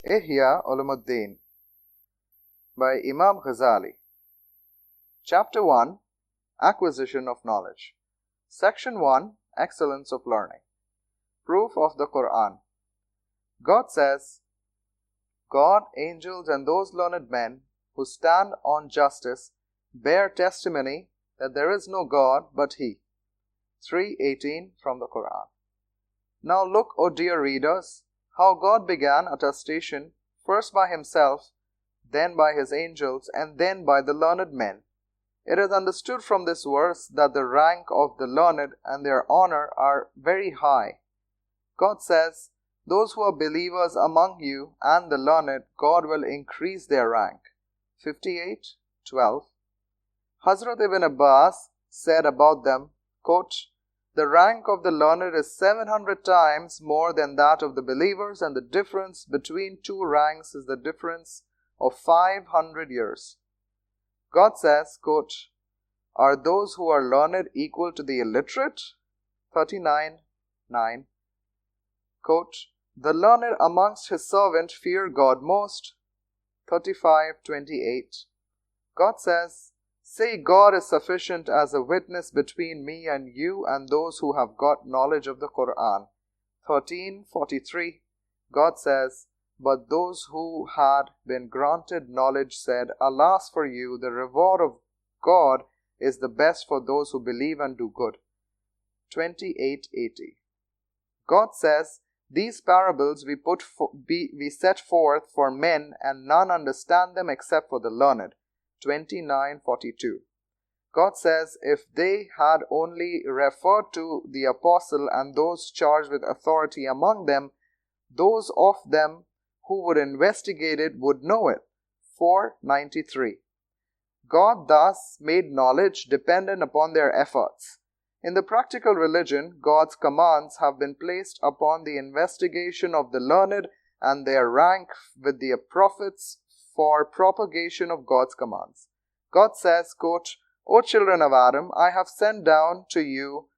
IHYA by Imam Ghazali. Chapter 1, Acquisition of Knowledge. Section 1, Excellence of Learning. Proof of the Quran. God says, God, angels, and those learned men who stand on justice bear testimony that there is no God but He. 3:18 from the Quran. Now look, O dear readers, how God began attestation first by Himself, then by His angels, and then by the learned men. It is understood from this verse that the rank of the learned and their honor are very high. God says, those who are believers among you and the learned, God will increase their rank. 58:12. Hazrat Ibn Abbas said about them, quote, the rank of the learned is 700 times more than that of the believers, and the difference between two ranks is the difference of 500 years. God says, quote, are those who are learned equal to the illiterate? 39:9. Quote, the learned amongst His servant fear God most. 35:28. God says, say God is sufficient as a witness between me and you and those who have got knowledge of the Quran. 13:43. God says, but those who had been granted knowledge said, alas for you, the reward of God is the best for those who believe and do good. 28:80. God says, these parables we set forth for men, and none understand them except for the learned. 29:42. God says, if they had only referred to the apostle and those charged with authority among them, those of them who would investigate it would know it. 4:93. God thus made knowledge dependent upon their efforts. In the practical religion, God's commands have been placed upon the investigation of the learned and their rank with the prophets for propagation of God's commands. God says, quote, O children of Adam, I have sent down to you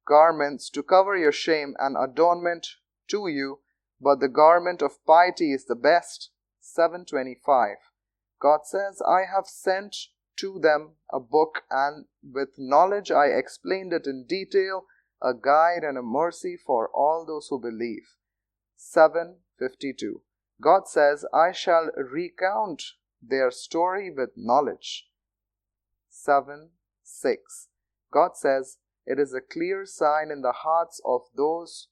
garments to cover your shame and adornment to you, but the garment of piety is the best. 7:25. God says, I have sent to them a book, and with knowledge I explained it in detail, a guide and a mercy for all those who believe. 7:52. God says, I shall recount their story with knowledge. 7:6. God says, it is a clear sign in the hearts of those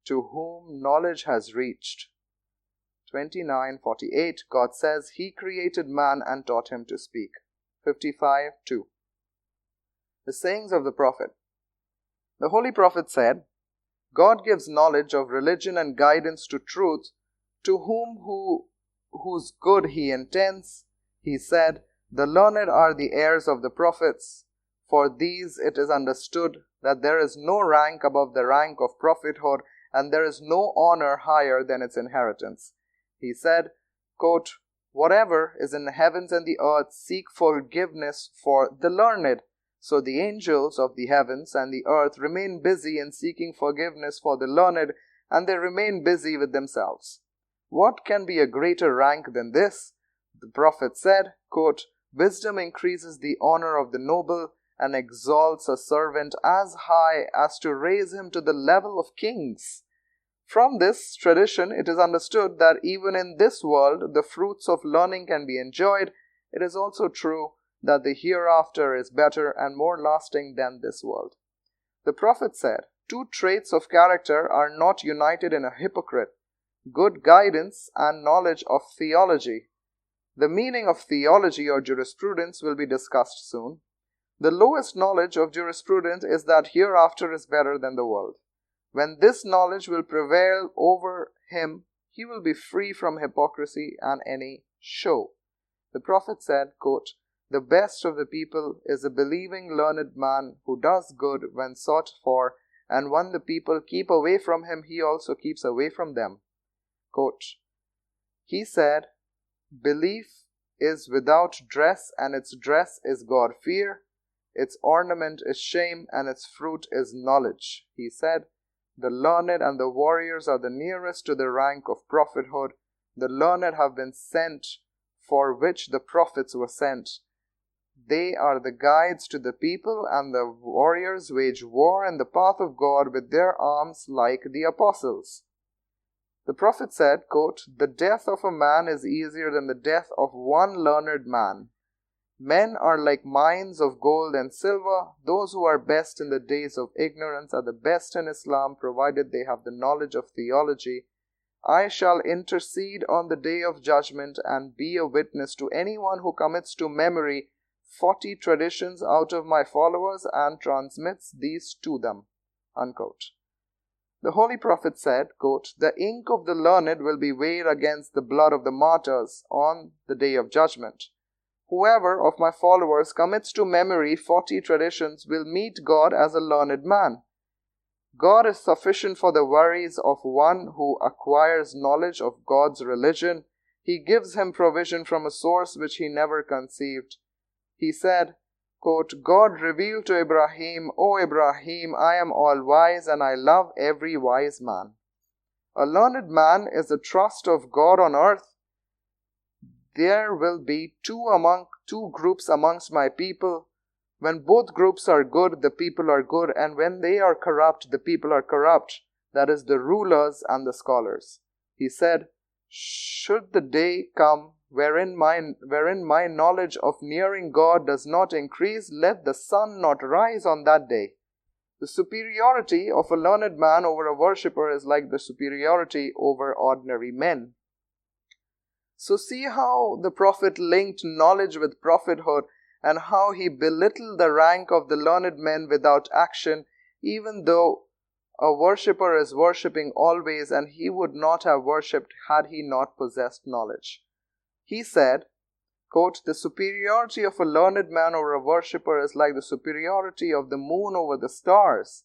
to whom knowledge has reached. 29:48. God says, He created man and taught him to speak. 55:2. The sayings of the Prophet. The Holy Prophet said, God gives knowledge of religion and guidance to truth to whose good He intends. He said, the learned are the heirs of the prophets. For these it is understood that there is no rank above the rank of prophethood, and there is no honor higher than its inheritance. He said, quote, whatever is in the heavens and the earth seek forgiveness for the learned. So the angels of the heavens and the earth remain busy in seeking forgiveness for the learned, and they remain busy with themselves. What can be a greater rank than this? The Prophet said, quote, wisdom increases the honor of the noble and exalts a servant as high as to raise him to the level of kings. From this tradition, it is understood that even in this world, the fruits of learning can be enjoyed. It is also true that the hereafter is better and more lasting than this world. The Prophet said, two traits of character are not united in a hypocrite: good guidance and knowledge of theology. The meaning of theology or jurisprudence will be discussed soon. The lowest knowledge of jurisprudence is that hereafter is better than the world. When this knowledge will prevail over him, he will be free from hypocrisy and any show. The Prophet said, quote, the best of the people is a believing learned man who does good when sought for, and when the people keep away from him, he also keeps away from them. Quote, he said, belief is without dress, and its dress is God-fear. Its ornament is shame, and its fruit is knowledge. He said, the learned and the warriors are the nearest to the rank of prophethood. The learned have been sent, for which the prophets were sent. They are the guides to the people, and the warriors wage war in the path of God with their arms like the apostles. The Prophet said, quote, "The death of a man is easier than the death of one learned man. Men are like mines of gold and silver. Those who are best in the days of ignorance are the best in Islam, provided they have the knowledge of theology. I shall intercede on the day of judgment and be a witness to anyone who commits to memory 40 traditions out of my followers and transmits these to them." Unquote. The Holy Prophet said, quote, "The ink of the learned will be weighed against the blood of the martyrs on the day of judgment. Whoever of my followers commits to memory 40 traditions will meet God as a learned man. God is sufficient for the worries of one who acquires knowledge of God's religion. He gives him provision from a source which he never conceived. He said, quote, God revealed to Ibrahim, O Ibrahim, I am all wise and I love every wise man. A learned man is the trust of God on earth. There will be two groups amongst my people. When both groups are good, the people are good, and when they are corrupt, the people are corrupt. That is, the rulers and the scholars. He said, should the day come wherein my knowledge of nearing God does not increase, let the sun not rise on that day. The superiority of a learned man over a worshipper is like the superiority over ordinary men. So see how the Prophet linked knowledge with prophethood, and how he belittled the rank of the learned men without action, even though a worshipper is worshipping always, and he would not have worshipped had he not possessed knowledge. He said, quote, the superiority of a learned man over a worshipper is like the superiority of the moon over the stars.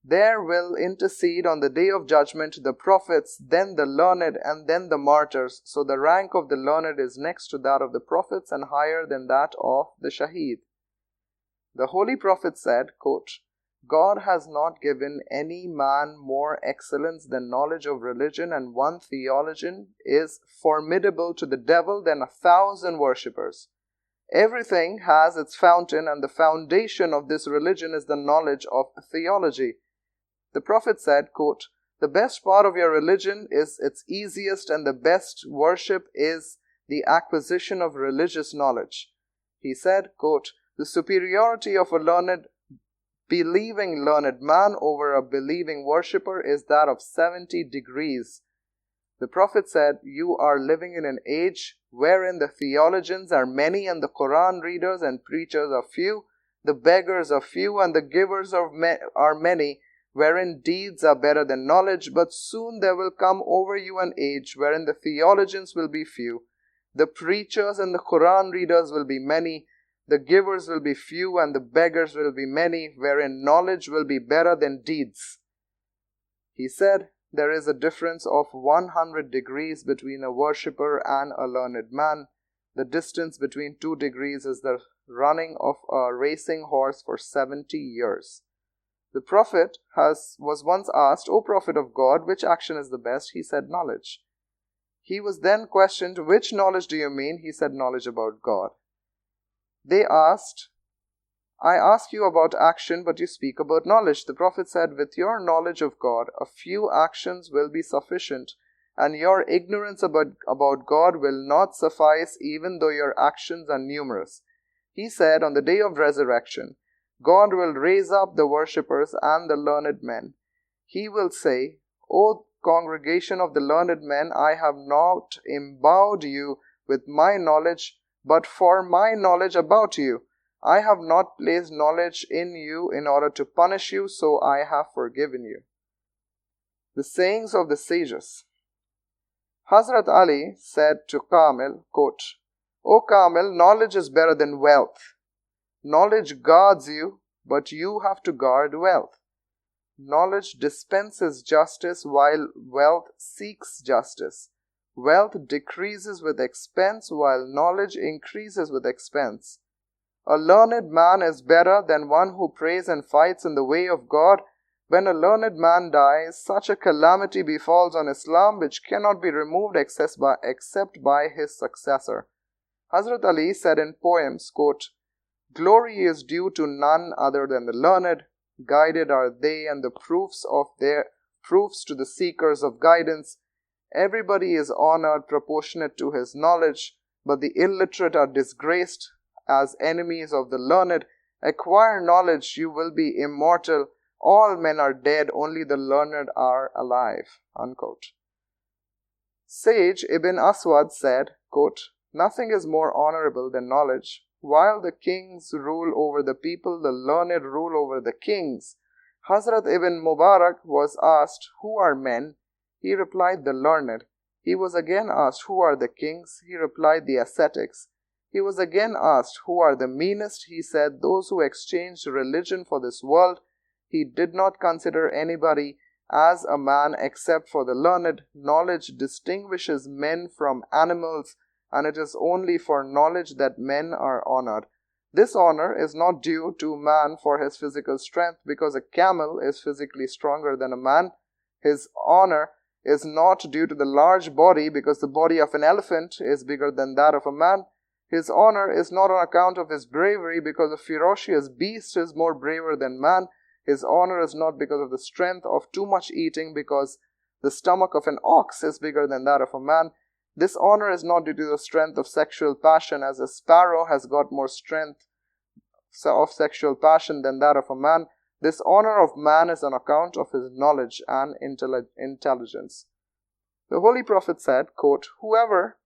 There will intercede on the day of judgment the prophets, then the learned, and then the martyrs. So the rank of the learned is next to that of the prophets and higher than that of the shaheed. The Holy Prophet said, quote, God has not given any man more excellence than knowledge of religion, and one theologian is formidable to the devil than 1,000 worshippers. Everything has its fountain, and the foundation of this religion is the knowledge of theology. The Prophet said, quote, the best part of your religion is its easiest, and the best worship is the acquisition of religious knowledge. He said, quote, the superiority of a believing learned man over a believing worshipper is that of 70 degrees. The Prophet said, you are living in an age wherein the theologians are many and the Quran readers and preachers are few, the beggars are few and the givers are many, wherein deeds are better than knowledge. But soon there will come over you an age wherein the theologians will be few, the preachers and the Quran readers will be many, the givers will be few and the beggars will be many, wherein knowledge will be better than deeds. He said, there is a difference of 100 degrees between a worshipper and a learned man. The distance between 2 degrees is the running of a racing horse for 70 years. The Prophet was once asked, O Prophet of God, which action is the best? He said, knowledge. He was then questioned, which knowledge do you mean? He said, knowledge about God. They asked, I ask you about action, but you speak about knowledge. The Prophet said, with your knowledge of God, a few actions will be sufficient, and your ignorance about God will not suffice, even though your actions are numerous. He said, on the day of resurrection, God will raise up the worshippers and the learned men. He will say, O congregation of the learned men, I have not endowed you with my knowledge, but for my knowledge about you. I have not placed knowledge in you in order to punish you, so I have forgiven you. The sayings of the sages. Hazrat Ali said to Kamil, quote, O Kamil, knowledge is better than wealth. Knowledge guards you, but you have to guard wealth. Knowledge dispenses justice, while wealth seeks justice. Wealth decreases with expense, while knowledge increases with expense. A learned man is better than one who prays and fights in the way of God. When a learned man dies, such a calamity befalls on Islam which cannot be removed except by his successor. Hazrat Ali said in poems, quote, "Glory is due to none other than the learned. Guided are they, and the proofs to the seekers of guidance. Everybody is honored proportionate to his knowledge, but the illiterate are disgraced as enemies of the learned. Acquire knowledge, you will be immortal. All men are dead, only the learned are alive." Unquote. Sage Ibn Aswad said, quote, "Nothing is more honorable than knowledge. While the kings rule over the people, the learned rule over the kings." Hazrat Ibn Mubarak was asked, "Who are men?" He replied, "The learned." He was again asked, "Who are the kings?" He replied, "The ascetics." He was again asked, "Who are the meanest?" He said, "Those who exchanged religion for this world." He did not consider anybody as a man except for the learned. Knowledge distinguishes men from animals, and it is only for knowledge that men are honored. This honor is not due to man for his physical strength, because a camel is physically stronger than a man. His honor is not due to the large body, because the body of an elephant is bigger than that of a man. His honor is not on account of his bravery, because a ferocious beast is more braver than man. His honor is not because of the strength of too much eating, because the stomach of an ox is bigger than that of a man. This honor is not due to the strength of sexual passion, as a sparrow has got more strength of sexual passion than that of a man. This honor of man is on account of his knowledge and intelligence. The Holy Prophet said, quote, "Whoever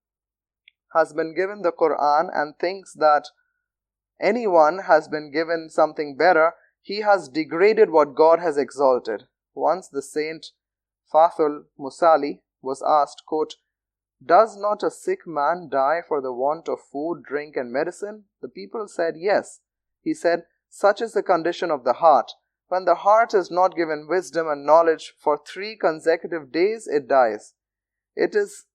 has been given the Quran and thinks that anyone has been given something better, he has degraded what God has exalted." Once the saint Fathul Musali was asked, quote, "Does not a sick man die for the want of food, drink and medicine?" The people said, "Yes." He said, "Such is the condition of the heart. When the heart is not given wisdom and knowledge for 3 consecutive days, it dies. It is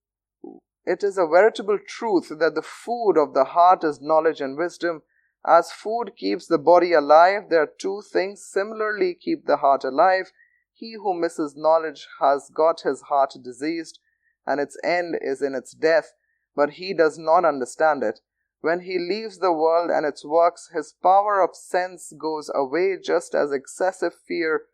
a veritable truth that the food of the heart is knowledge and wisdom. As food keeps the body alive, there are 2 things similarly keep the heart alive. He who misses knowledge has got his heart diseased, and its end is in its death, but he does not understand it. When he leaves the world and its works, his power of sense goes away, just as excessive fear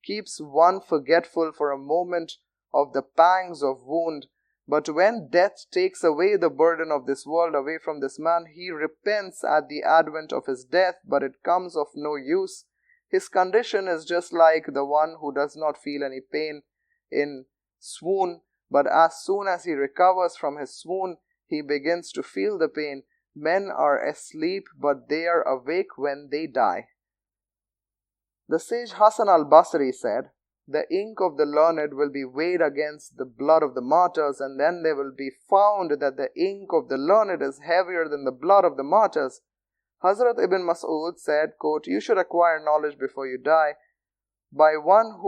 keeps one forgetful for a moment of the pangs of wound. But when death takes away the burden of this world away from this man, he repents at the advent of his death, but it comes of no use. His condition is just like the one who does not feel any pain in swoon, but as soon as he recovers from his swoon, he begins to feel the pain. Men are asleep, but they are awake when they die." The sage Hasan al-Basri said, "The ink of the learned will be weighed against the blood of the martyrs, and then there will be found that the ink of the learned is heavier than the blood of the martyrs." Hazrat Ibn Mas'ud said, quote, "You should acquire knowledge before you die. By one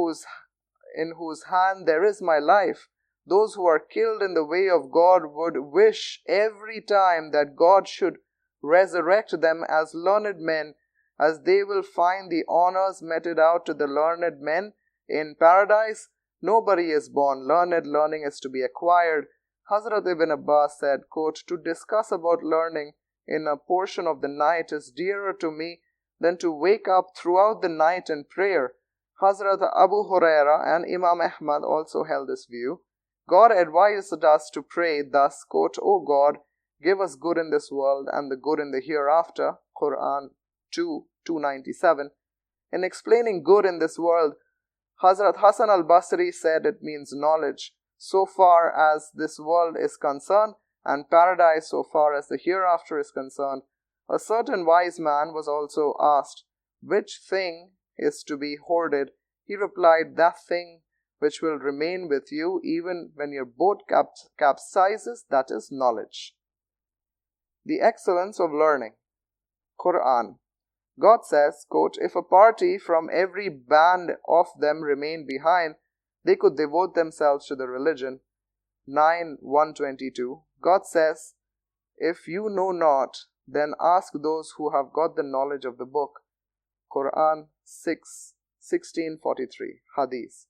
in whose hand there is my life, those who are killed in the way of God would wish every time that God should resurrect them as learned men, as they will find the honors meted out to the learned men in paradise. Nobody is born learned, learning is to be acquired." Hazrat Ibn Abbas said, quote, "To discuss about learning in a portion of the night is dearer to me than to wake up throughout the night in prayer." Hazrat Abu Huraira and Imam Ahmad also held this view. God advised us to pray thus, quote, "O God, give us good in this world and the good in the hereafter." Quran 2:297. In explaining good in this world, Hazrat Hasan al-Basri said it means knowledge so far as this world is concerned, and paradise so far as the hereafter is concerned. A certain wise man was also asked, "Which thing is to be hoarded?" He replied, "That thing which will remain with you even when your boat capsizes, that is knowledge." The excellence of learning. Quran. God says, quote, "If a party from every band of them remained behind, they could devote themselves to the religion." 9:122. God says, "If you know not, then ask those who have got the knowledge of the book." Quran 6 1643, Hadith.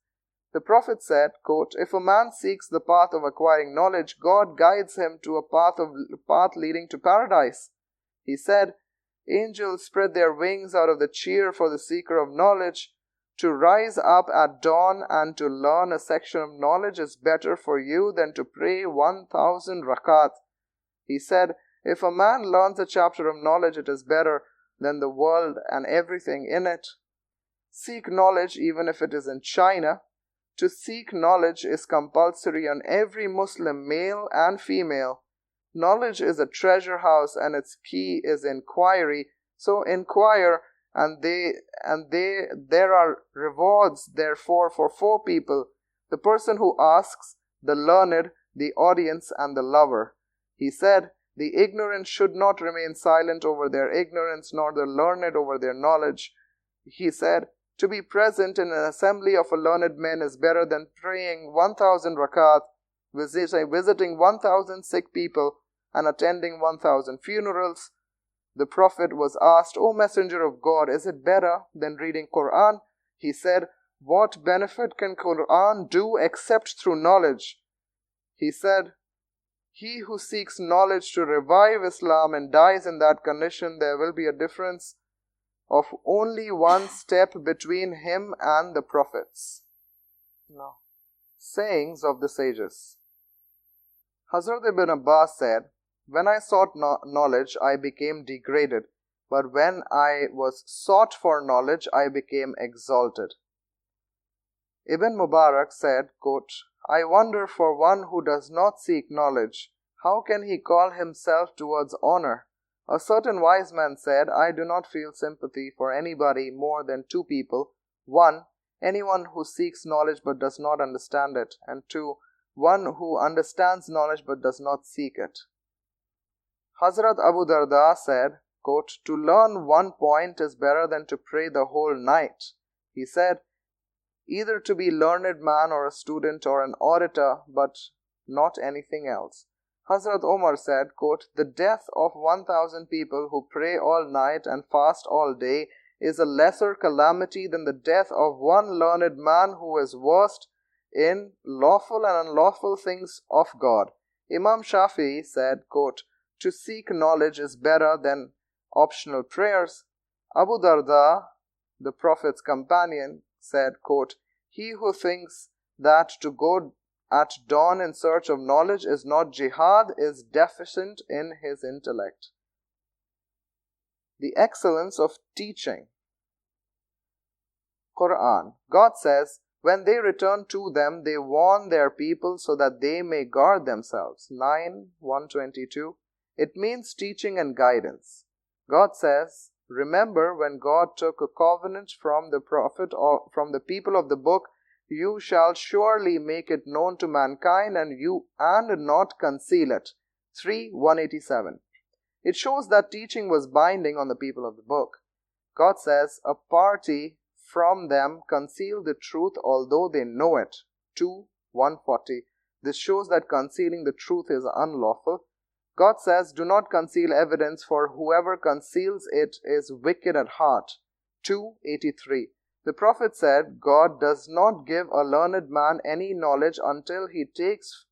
The Prophet said, quote, "If a man seeks the path of acquiring knowledge, God guides him to a path leading to paradise." He said, "Angels spread their wings out of the cheer for the seeker of knowledge. To rise up at dawn and to learn a section of knowledge is better for you than to pray 1,000 rakat." He said, "If a man learns a chapter of knowledge, it is better than the world and everything in it." Seek knowledge even if it is in China. To seek knowledge is compulsory on every Muslim, male and female. Knowledge is a treasure house and its key is inquiry. So inquire, and there are rewards therefore for four people: the person who asks, the learned, the audience, and the lover. He said, "The ignorant should not remain silent over their ignorance, nor the learned over their knowledge." He said, "To be present in an assembly of learned men is better than praying 1,000 rakat, visiting 1,000 sick people, and attending 1,000 funerals." The Prophet was asked, "O Messenger of God, is it better than reading Quran?" He said, "What benefit can Quran do except through knowledge?" He said, "He who seeks knowledge to revive Islam and dies in that condition, there will be a difference of only one step between him and the prophets." Now, sayings of the sages. Hazrat Ibn Abbas said, "When I sought knowledge, I became degraded, but when I was sought for knowledge, I became exalted." Ibn Mubarak said, quote, "I wonder for one who does not seek knowledge, how can he call himself towards honor?" A certain wise man said, "I do not feel sympathy for anybody more than two people. One, anyone who seeks knowledge but does not understand it, and two, one who understands knowledge but does not seek it." Hazrat Abu Darda said, quote, "To learn one point is better than to pray the whole night." He said, "Either to be learned man or a student or an orator, but not anything else." Hazrat Omar said, quote, "The death of 1,000 people who pray all night and fast all day is a lesser calamity than the death of one learned man who is versed in lawful and unlawful things of God." Imam Shafi'i said, quote, "To seek knowledge is better than optional prayers." Abu Darda, the Prophet's companion, said, quote, "He who thinks that to go at dawn in search of knowledge is not jihad is deficient in his intellect." The excellence of teaching. Quran. God says, "When they return to them, they warn their people so that they may guard themselves." 9:122. It means teaching and guidance. God says, "Remember when God took a covenant from the Prophet or from the people of the book, you shall surely make it known to mankind and not conceal it." 3:187. It shows that teaching was binding on the people of the book. God says, "A party from them conceal the truth although they know it." 2:140. This shows that concealing the truth is unlawful. God says, "Do not conceal evidence, for whoever conceals it is wicked at heart." 2:83. The Prophet said, "God does not give a learned man any knowledge until he takes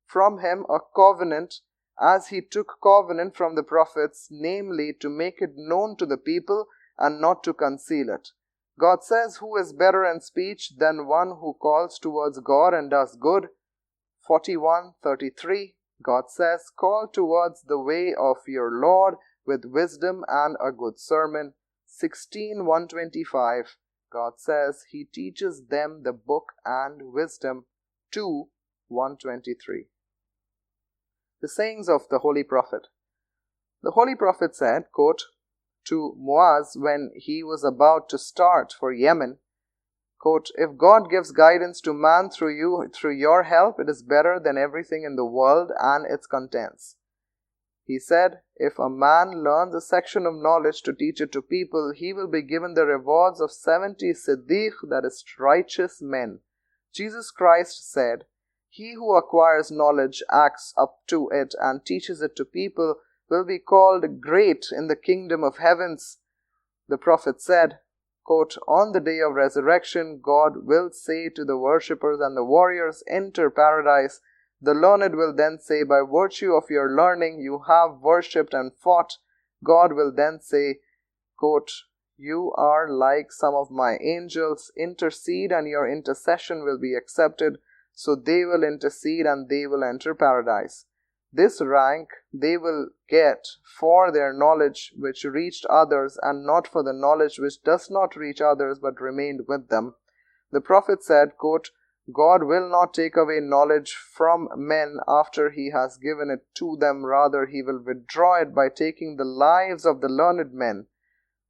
from him a covenant, as he took covenant from the prophets, namely to make it known to the people and not to conceal it." God says, "Who is better in speech than one who calls towards God and does good?" 41:33. God says, "Call towards the way of your Lord with wisdom and a good sermon." 16:125. God says, "He teaches them the book and wisdom." 2:123. The sayings of the Holy Prophet. The Holy Prophet said, quote, to Muaz when he was about to start for Yemen, quote, "If God gives guidance to man through your help, it is better than everything in the world and its contents." He said, "If a man learns a section of knowledge to teach it to people, he will be given the rewards of 70 Siddiq, that is, righteous men." Jesus Christ said, "He who acquires knowledge, acts up to it, and teaches it to people will be called great in the kingdom of heavens." The Prophet said, quote, on the day of resurrection, God will say to the worshippers and the warriors, enter paradise. The learned will then say, by virtue of your learning, you have worshipped and fought. God will then say, quote, you are like some of my angels. Intercede and your intercession will be accepted. So they will intercede and they will enter paradise. This rank they will get for their knowledge which reached others, and not for the knowledge which does not reach others but remained with them. The Prophet said, quote, God will not take away knowledge from men after he has given it to them. Rather, he will withdraw it by taking the lives of the learned men.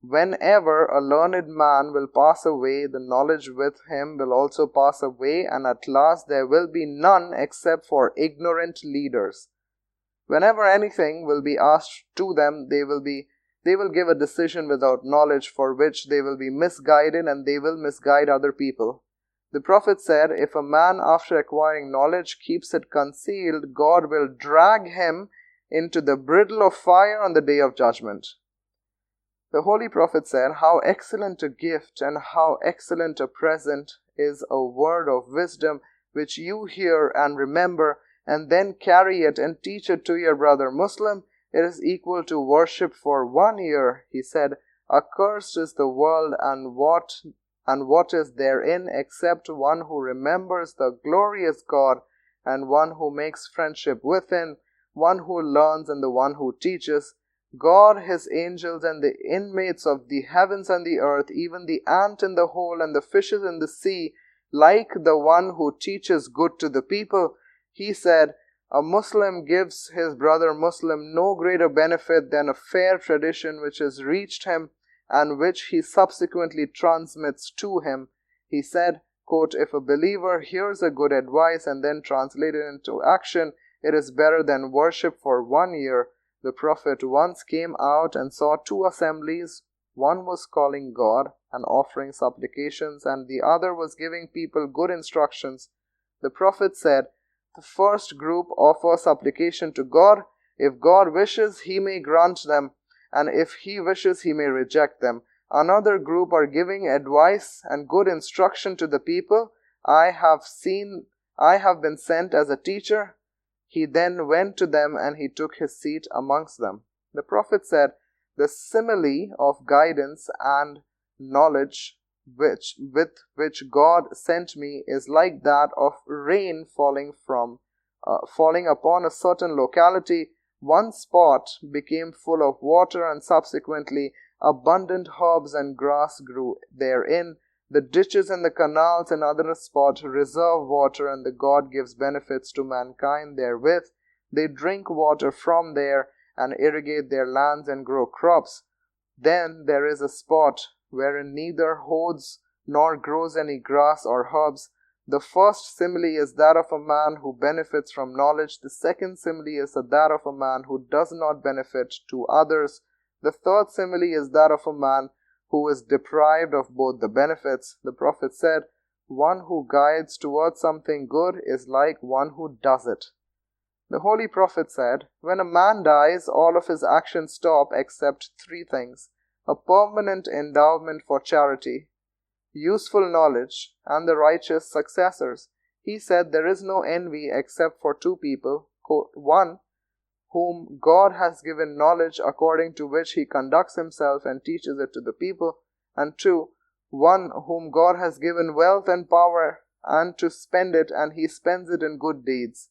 Whenever a learned man will pass away, the knowledge with him will also pass away, and at last there will be none except for ignorant leaders. Whenever anything will be asked to them, they will give a decision without knowledge, for which they will be misguided, and they will misguide other people. The Prophet said, if a man after acquiring knowledge keeps it concealed, God will drag him into the bridle of fire on the day of judgment. The Holy Prophet said, how excellent a gift and how excellent a present is a word of wisdom which you hear and remember, and then carry it and teach it to your brother Muslim. It is equal to worship for 1 year. He said, accursed is the world and what is therein, except one who remembers the glorious God, and one who makes friendship with him, one who learns and the one who teaches. God, his angels, and the inmates of the heavens and the earth, even the ant in the hole and the fishes in the sea, like the one who teaches good to the people. He said, a Muslim gives his brother Muslim no greater benefit than a fair tradition which has reached him and which he subsequently transmits to him. He said, quote, if a believer hears a good advice and then translates it into action, it is better than worship for 1 year. The Prophet once came out and saw 2 assemblies. One was calling God and offering supplications, and the other was giving people good instructions. The Prophet said, the first group offer supplication to God. If God wishes, he may grant them, and if he wishes, he may reject them. Another group are giving advice and good instruction to the people. I have been sent as a teacher. He then went to them and he took his seat amongst them. The Prophet said, the simile of guidance and knowledge with which God sent me is like that of rain falling upon a certain locality. One spot became full of water, and subsequently abundant herbs and grass grew therein. The ditches and the canals and other spots reserve water, and the God gives benefits to mankind therewith. They drink water from there and irrigate their lands and grow crops. Then there is a spot wherein neither hoards nor grows any grass or herbs. The first simile is that of a man who benefits from knowledge. The second simile is that of a man who does not benefit to others. The third simile is that of a man who is deprived of both the benefits. The Prophet said, one who guides towards something good is like one who does it. The Holy Prophet said, when a man dies, all of his actions stop except 3 things: a permanent endowment for charity, useful knowledge, and the righteous successors. He said, there is no envy except for 2 people, quote, 1 whom God has given knowledge according to which he conducts himself and teaches it to the people, and 2 one whom God has given wealth and power and to spend it, and he spends it in good deeds.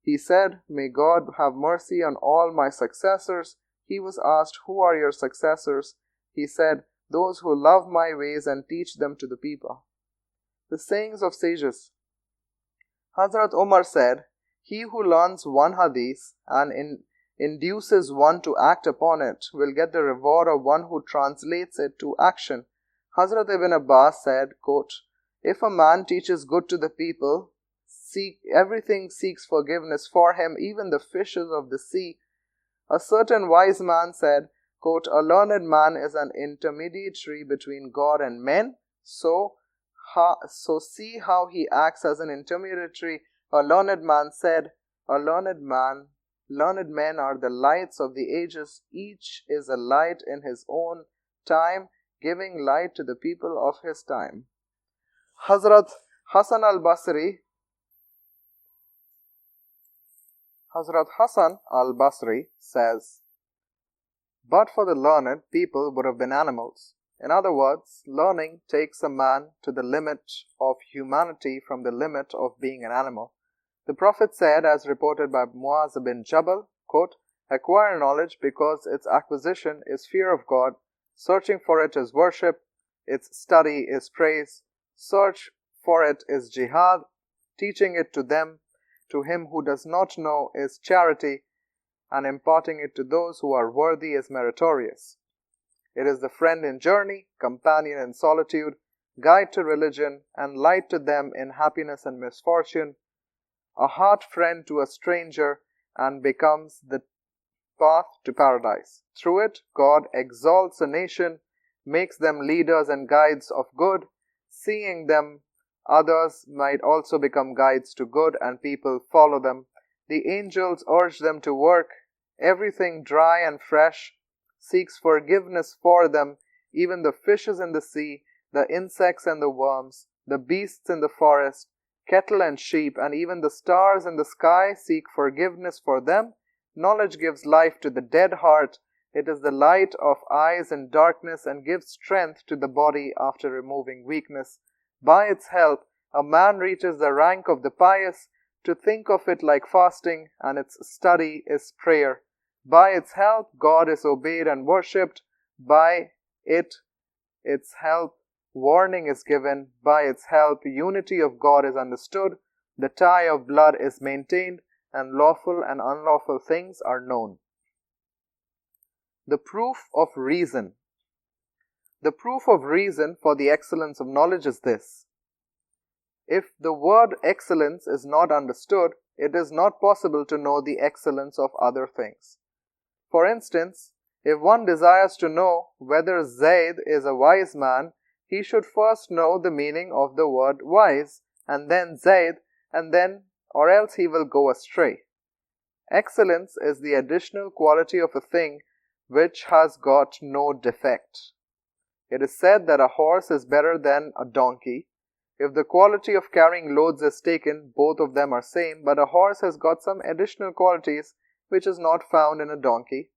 He said, may God have mercy on all my successors. He was asked, who are your successors? He said, those who love my ways and teach them to the people. The sayings of sages. Hazrat Umar said, he who learns one hadith and induces one to act upon it will get the reward of one who translates it to action. Hazrat Ibn Abbas said, quote, if a man teaches good to the people, everything seeks forgiveness for him, even the fishes of the sea. A certain wise man said, quote, a learned man is an intermediary between God and men, so see how he acts as an intermediary. A learned man said, learned men are the lights of the ages. Each is a light in his own time. giving light to the people of his time. Hazrat Hasan al-Basri says, "But for the learned, people would have been animals." In other words, learning takes a man to the limit of humanity from the limit of being an animal. The Prophet said, as reported by Muaz bin Jabal, quote, "Acquire knowledge because its acquisition is fear of God, searching for it is worship, its study is praise, search for it is jihad, teaching it to him who does not know is charity, and imparting it to those who are worthy is meritorious. It is the friend in journey, companion in solitude, guide to religion, and light to them in happiness and misfortune, a heart friend to a stranger, and becomes the path to paradise. Through it, God exalts a nation, makes them leaders and guides of good. Seeing them, others might also become guides to good, and people follow them. The angels urge them to work. Everything dry and fresh seeks forgiveness for them, even the fishes in the sea, the insects and the worms, the beasts in the forest, cattle and sheep, and even the stars in the sky seek forgiveness for them. Knowledge gives life to the dead heart. It is the light of eyes in darkness and gives strength to the body after removing weakness. By its help, a man reaches the rank of the pious. To think of it like fasting, and its study is prayer. By its help, God is obeyed and worshipped. By its help, warning is given. By its help, unity of God is understood. The tie of blood is maintained, and lawful and unlawful things are known." The proof of reason. The proof of reason for the excellence of knowledge is this: if the word excellence is not understood, it is not possible to know the excellence of other things. For instance, if one desires to know whether Zayd is a wise man, he should first know the meaning of the word wise, and then Zayd, or else he will go astray. Excellence is the additional quality of a thing which has got no defect. It is said that a horse is better than a donkey. If the quality of carrying loads is taken, both of them are same, but a horse has got some additional qualities which is not found in a donkey.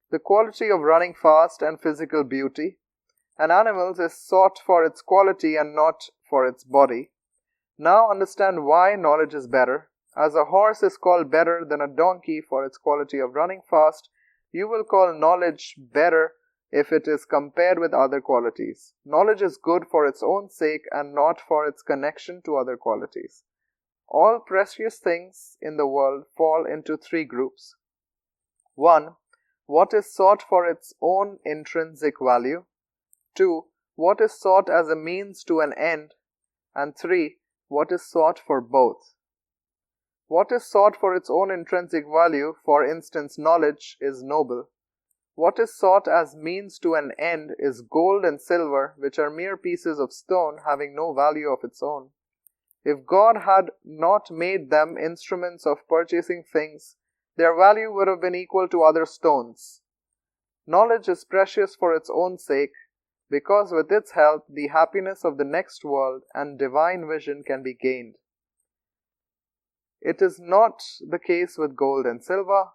The quality of running fast and physical beauty. An animal is sought for its quality and not for its body. Now understand why knowledge is better. As a horse is called better than a donkey for its quality of running fast, you will call knowledge better if it is compared with other qualities. Knowledge is good for its own sake and not for its connection to other qualities. All precious things in the world fall into three groups. 1. What is sought for its own intrinsic value. 2. What is sought as a means to an end. And 3. What is sought for both. What is sought for its own intrinsic value, for instance knowledge, is noble. What is sought as means to an end is gold and silver, which are mere pieces of stone having no value of its own. If God had not made them instruments of purchasing things, their value would have been equal to other stones. Knowledge is precious for its own sake, because with its help the happiness of the next world and divine vision can be gained. It is not the case with gold and silver.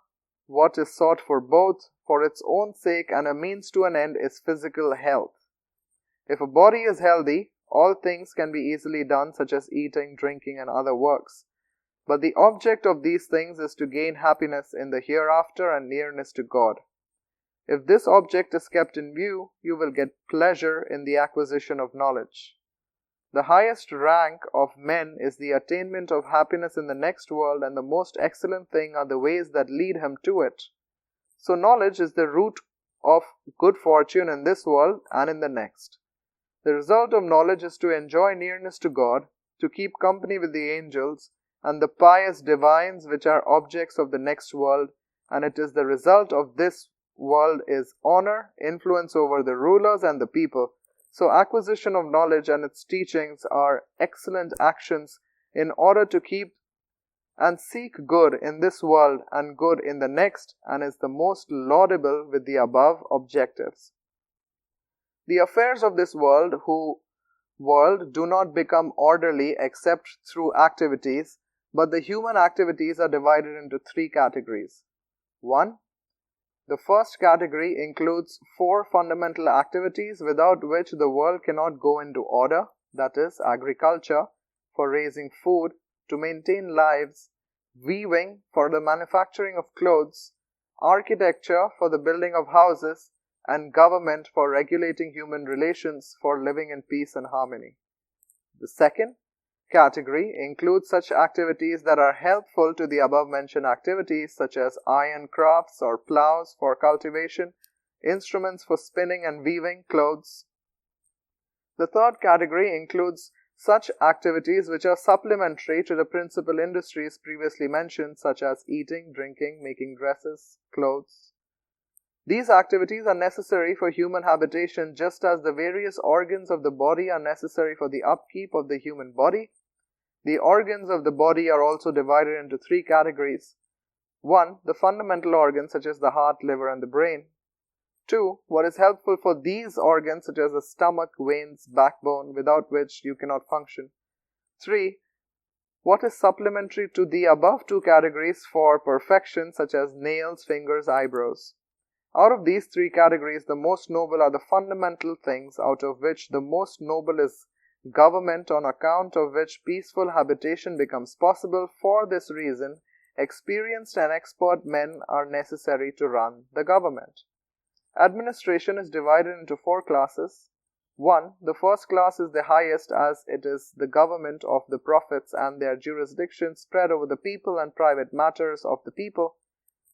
What is sought for both, for its own sake and a means to an end, is physical health. If a body is healthy, all things can be easily done, such as eating, drinking, and other works. But the object of these things is to gain happiness in the hereafter and nearness to God. If this object is kept in view, you will get pleasure in the acquisition of knowledge. The highest rank of men is the attainment of happiness in the next world, and the most excellent thing are the ways that lead him to it. So knowledge is the root of good fortune in this world and in the next. The result of knowledge is to enjoy nearness to God, to keep company with the angels and the pious divines, which are objects of the next world, and it is the result of this world is honor, influence over the rulers and the people. So acquisition of knowledge and its teachings are excellent actions in order to keep and seek good in this world and good in the next, and is the most laudable with the above objectives. The affairs of this world do not become orderly except through activities, but the human activities are divided into three categories. 1. The first category includes 4 fundamental activities without which the world cannot go into order, that is, agriculture for raising food to maintain lives, weaving for the manufacturing of clothes, architecture for the building of houses, and government for regulating human relations for living in peace and harmony. The second category includes such activities that are helpful to the above-mentioned activities, such as iron crafts or plows for cultivation, instruments for spinning and weaving clothes. The third category includes such activities which are supplementary to the principal industries previously mentioned, such as eating, drinking, making dresses, clothes. These activities are necessary for human habitation, just as the various organs of the body are necessary for the upkeep of the human body. The organs of the body are also divided into 3 categories. 1. The fundamental organs such as the heart, liver, and the brain. 2. What is helpful for these organs such as the stomach, veins, backbone, without which you cannot function. 3. What is supplementary to the above 2 categories for perfection, such as nails, fingers, eyebrows. Out of these 3 categories, the most noble are the fundamental things, out of which the most noble is government, on account of which peaceful habitation becomes possible. For this reason, experienced and expert men are necessary to run the government. Administration is divided into 4 classes. 1. The first class is the highest, as it is the government of the prophets and their jurisdiction spread over the people and private matters of the people.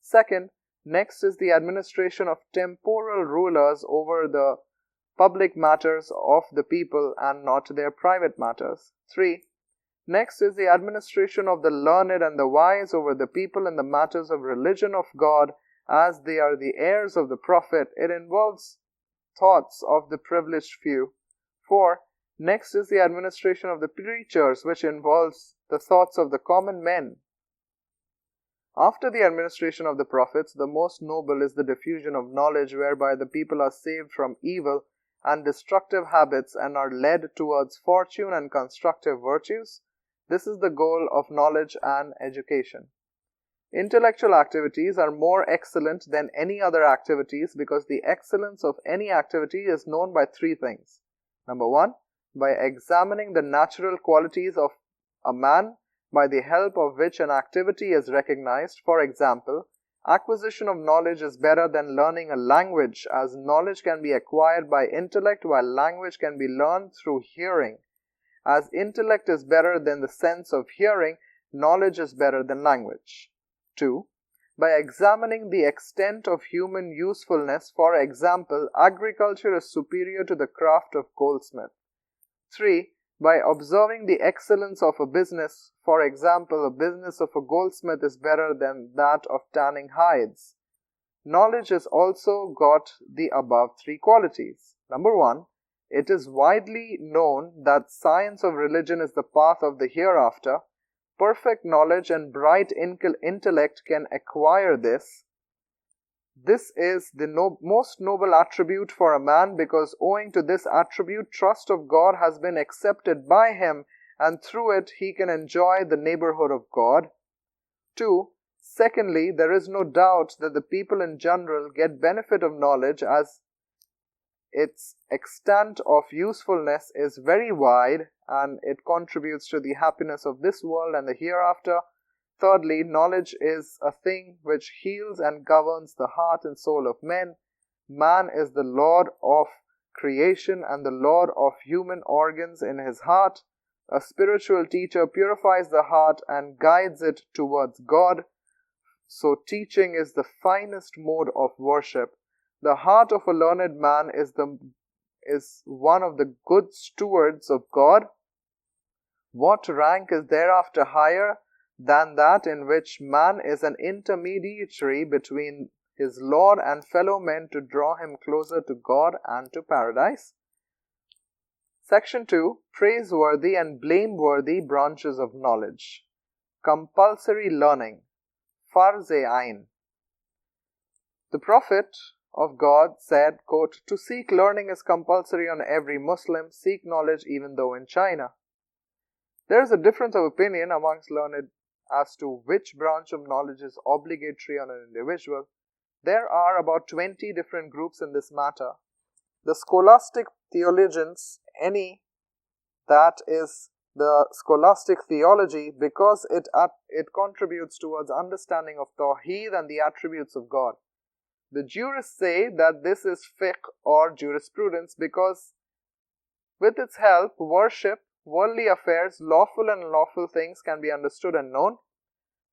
2. Next is the administration of temporal rulers over the public matters of the people and not their private matters. 3. Next is the administration of the learned and the wise over the people in the matters of religion of God, as they are the heirs of the prophet. It involves thoughts of the privileged few. 4. Next is the administration of the preachers, which involves the thoughts of the common men. After the administration of the prophets, the most noble is the diffusion of knowledge, whereby the people are saved from evil and destructive habits and are led towards fortune and constructive virtues. This is the goal of knowledge and education. Intellectual activities are more excellent than any other activities because the excellence of any activity is known by 3 things. Number 1, by examining the natural qualities of a man, by the help of which an activity is recognized. For example, acquisition of knowledge is better than learning a language, as knowledge can be acquired by intellect while language can be learned through hearing. As intellect is better than the sense of hearing, knowledge is better than language. 2. By examining the extent of human usefulness. For example, agriculture is superior to the craft of goldsmith. 3. By observing the excellence of a business. For example, a business of a goldsmith is better than that of tanning hides. Knowledge has also got the above 3 qualities. Number 1, it is widely known that science of religion is the path of the hereafter. Perfect knowledge and bright intellect can acquire this. This is the most noble attribute for a man, because owing to this attribute, trust of God has been accepted by him, and through it he can enjoy the neighborhood of God. 2. Secondly, there is no doubt that the people in general get benefit of knowledge, as its extent of usefulness is very wide and it contributes to the happiness of this world and the hereafter. Thirdly, knowledge is a thing which heals and governs the heart and soul of men. Man is the Lord of creation and the Lord of human organs in his heart. A spiritual teacher purifies the heart and guides it towards God. So teaching is the finest mode of worship. The heart of a learned man is one of the good stewards of God. What rank is thereafter higher than that in which man is an intermediary between his Lord and fellow men to draw him closer to God and to paradise? Section 2. Praiseworthy and blameworthy branches of knowledge. Compulsory learning. Farz-e-Ain. The Prophet of God said, quote, "To seek learning is compulsory on every Muslim. Seek knowledge even though in China." There is a difference of opinion amongst learned as to which branch of knowledge is obligatory on an individual. There are about 20 different groups in this matter. The scholastic theologians, that is the scholastic theology, because it contributes towards understanding of Tawheed and the attributes of God. The jurists say that this is fiqh or jurisprudence because with its help, worship, worldly affairs, lawful and unlawful things can be understood and known.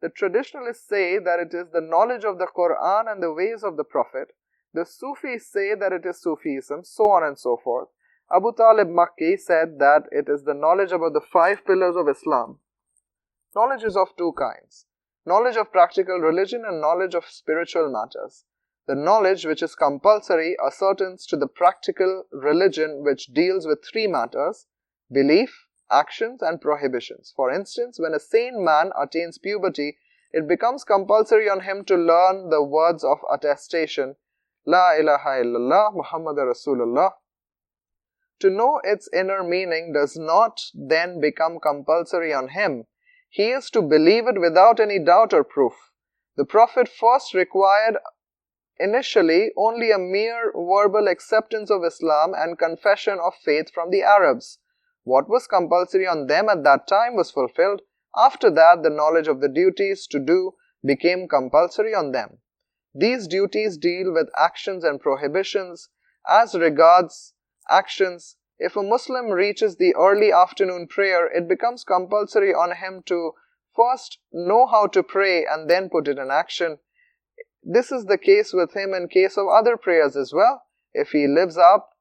The traditionalists say that it is the knowledge of the Quran and the ways of the Prophet. The Sufis say that it is Sufism, so on and so forth. Abu Talib Makki said that it is the knowledge about the 5 pillars of Islam. Knowledge is of 2 kinds. Knowledge of practical religion and knowledge of spiritual matters. The knowledge which is compulsory ascertains to the practical religion which deals with 3 matters: belief, actions and prohibitions. For instance, when a sane man attains puberty, it becomes compulsory on him to learn the words of attestation, La ilaha illallah Muhammadur Rasulullah. To know its inner meaning does not then become compulsory on him. He is to believe it without any doubt or proof. The Prophet first required initially only a mere verbal acceptance of Islam and confession of faith from the Arabs. What was compulsory on them at that time was fulfilled. After that, the knowledge of the duties to do became compulsory on them. These duties deal with actions and prohibitions. As regards actions, if a Muslim reaches the early afternoon prayer, it becomes compulsory on him to first know how to pray and then put it in action. This is the case with him in case of other prayers as well. If he lives up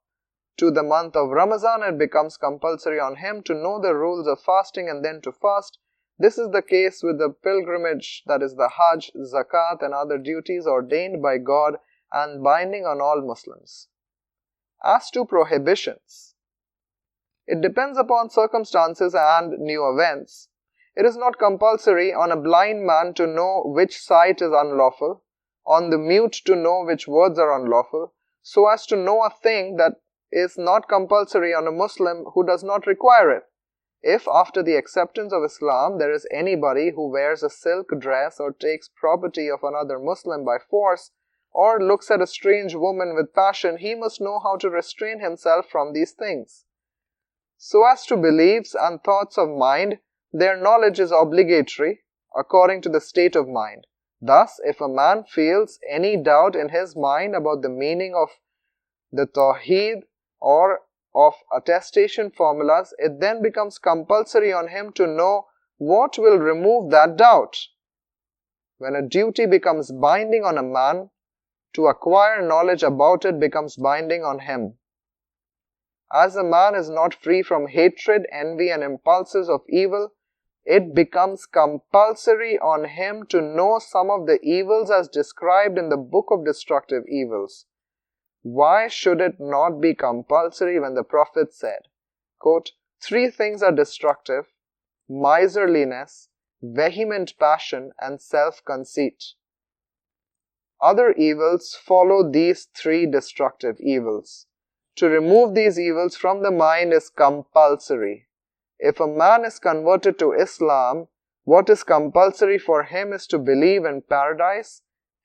to the month of Ramadan, it becomes compulsory on him to know the rules of fasting and then to fast. This is the case with the pilgrimage, that is the Hajj, Zakat and other duties ordained by God and binding on all Muslims. As to prohibitions, it depends upon circumstances and new events. It is not compulsory on a blind man to know which sight is unlawful, on the mute to know which words are unlawful, so as to know a thing that is not compulsory on a Muslim who does not require it. If after the acceptance of Islam there is anybody who wears a silk dress or takes property of another Muslim by force or looks at a strange woman with passion, he must know how to restrain himself from these things. So as to beliefs and thoughts of mind, their knowledge is obligatory according to the state of mind. Thus, if a man feels any doubt in his mind about the meaning of the Tawheed or of attestation formulas, it then becomes compulsory on him to know what will remove that doubt. When a duty becomes binding on a man, to acquire knowledge about it becomes binding on him. As a man is not free from hatred, envy and impulses of evil, it becomes compulsory on him to know some of the evils as described in the Book of Destructive Evils. Why should it not be compulsory when the Prophet said, quote, 3 things are destructive: miserliness, vehement passion, and self-conceit. Other evils follow these 3 destructive evils. To remove these evils from the mind is compulsory. If a man is converted to Islam, what is compulsory for him is to believe in paradise,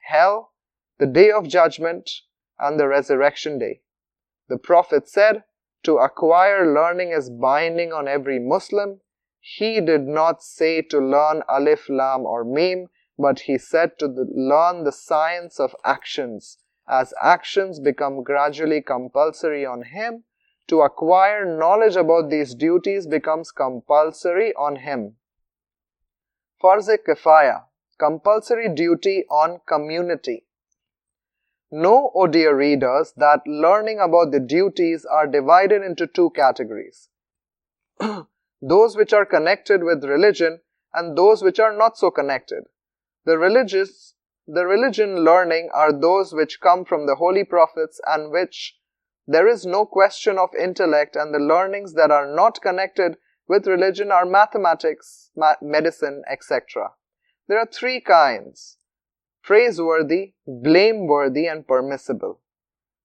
hell, the day of judgment, and the resurrection day. The Prophet said, to acquire learning is binding on every Muslim. He did not say to learn Alif, Lam or Mim, but he said to learn the science of actions. As actions become gradually compulsory on him, to acquire knowledge about these duties becomes compulsory on him. Farz-e-Kifaya, compulsory duty on community. Know, O dear readers, that learning about the duties are divided into 2 categories. Those which are connected with religion and those which are not so connected. The religion learning are those which come from the holy prophets and which there is no question of intellect, and the learnings that are not connected with religion are mathematics, medicine, etc. There are 3 kinds: praiseworthy, blameworthy and permissible.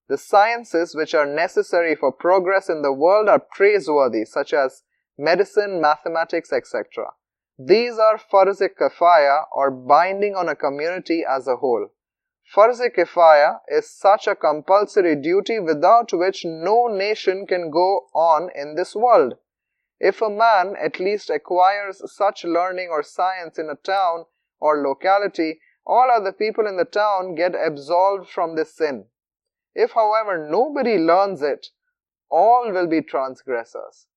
The sciences which are necessary for progress in the world are praiseworthy, such as medicine, mathematics, etc. These are farz-e-kifaya, or binding on a community as a whole. Farz-e-kifaya is such a compulsory duty without which no nation can go on in this world. If a man at least acquires such learning or science in a town or locality, all other people in the town get absolved from this sin. If, however, nobody learns it, all will be transgressors.